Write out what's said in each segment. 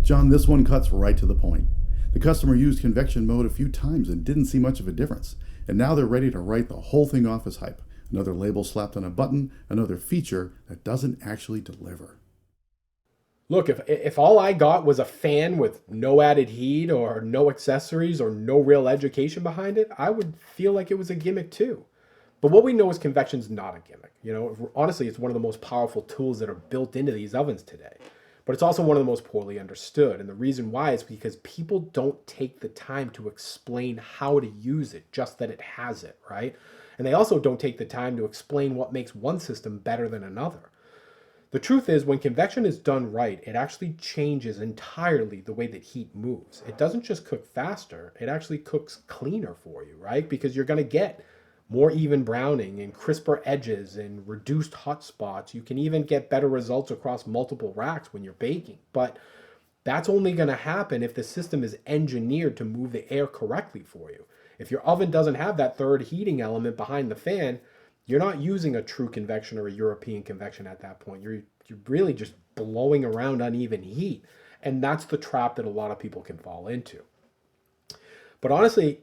John, this one cuts right to the point. The customer used convection mode a few times and didn't see much of a difference. And now they're ready to write the whole thing off as hype. Another label slapped on a button, another feature that doesn't actually deliver. Look, if all I got was a fan with no added heat or no accessories or no real education behind it, I would feel like it was a gimmick too. But what we know is convection's not a gimmick. Honestly, it's one of the most powerful tools that are built into these ovens today. But it's also one of the most poorly understood. And the reason why is because people don't take the time to explain how to use it, just that it has it, right? And they also don't take the time to explain what makes one system better than another. The truth is, when convection is done right, it actually changes entirely the way that heat moves. It doesn't just cook faster, it actually cooks cleaner for you, right? Because you're going to get more even browning and crisper edges and reduced hot spots. You can even get better results across multiple racks when you're baking. But that's only going to happen if the system is engineered to move the air correctly for you. If your oven doesn't have that third heating element behind the fan, you're not using a true convection or a European convection at that point. You're really just blowing around uneven heat. And that's the trap that a lot of people can fall into. But honestly,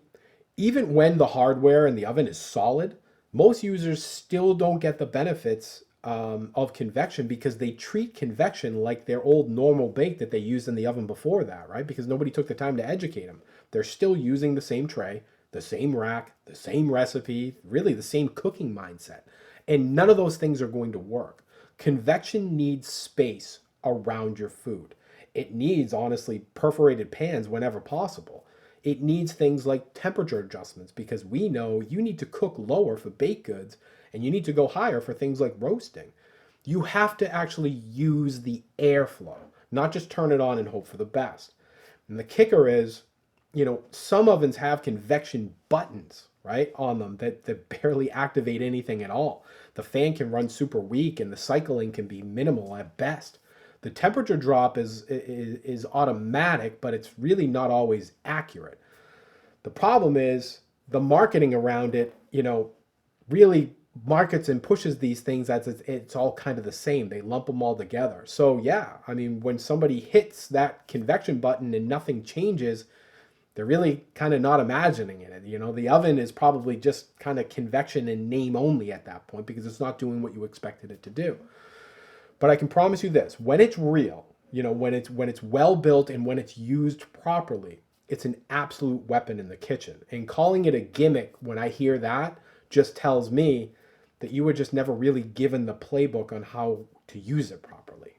even when the hardware and the oven is solid, most users still don't get the benefits of convection because they treat convection like their old normal bake that they used in the oven before that, right? Because nobody took the time to educate them. They're still using the same tray, the same rack, the same recipe, really the same cooking mindset. And none of those things are going to work. Convection needs space around your food. It needs, honestly, perforated pans whenever possible. It needs things like temperature adjustments because we know you need to cook lower for baked goods and you need to go higher for things like roasting. You have to actually use the airflow, not just turn it on and hope for the best. And the kicker is, some ovens have convection buttons, right, on them that barely activate anything at all. The fan can run super weak and the cycling can be minimal at best. The temperature drop is automatic, but it's really not always accurate. The problem is the marketing around it, really markets and pushes these things as it's all kind of the same. They lump them all together. So yeah, I mean, when somebody hits that convection button and nothing changes, they're really kind of not imagining it. The oven is probably just kind of convection in name only at that point because it's not doing what you expected it to do. But I can promise you this, when it's real, when it's well built and when it's used properly, it's an absolute weapon in the kitchen. And calling it a gimmick when I hear that just tells me that you were just never really given the playbook on how to use it properly.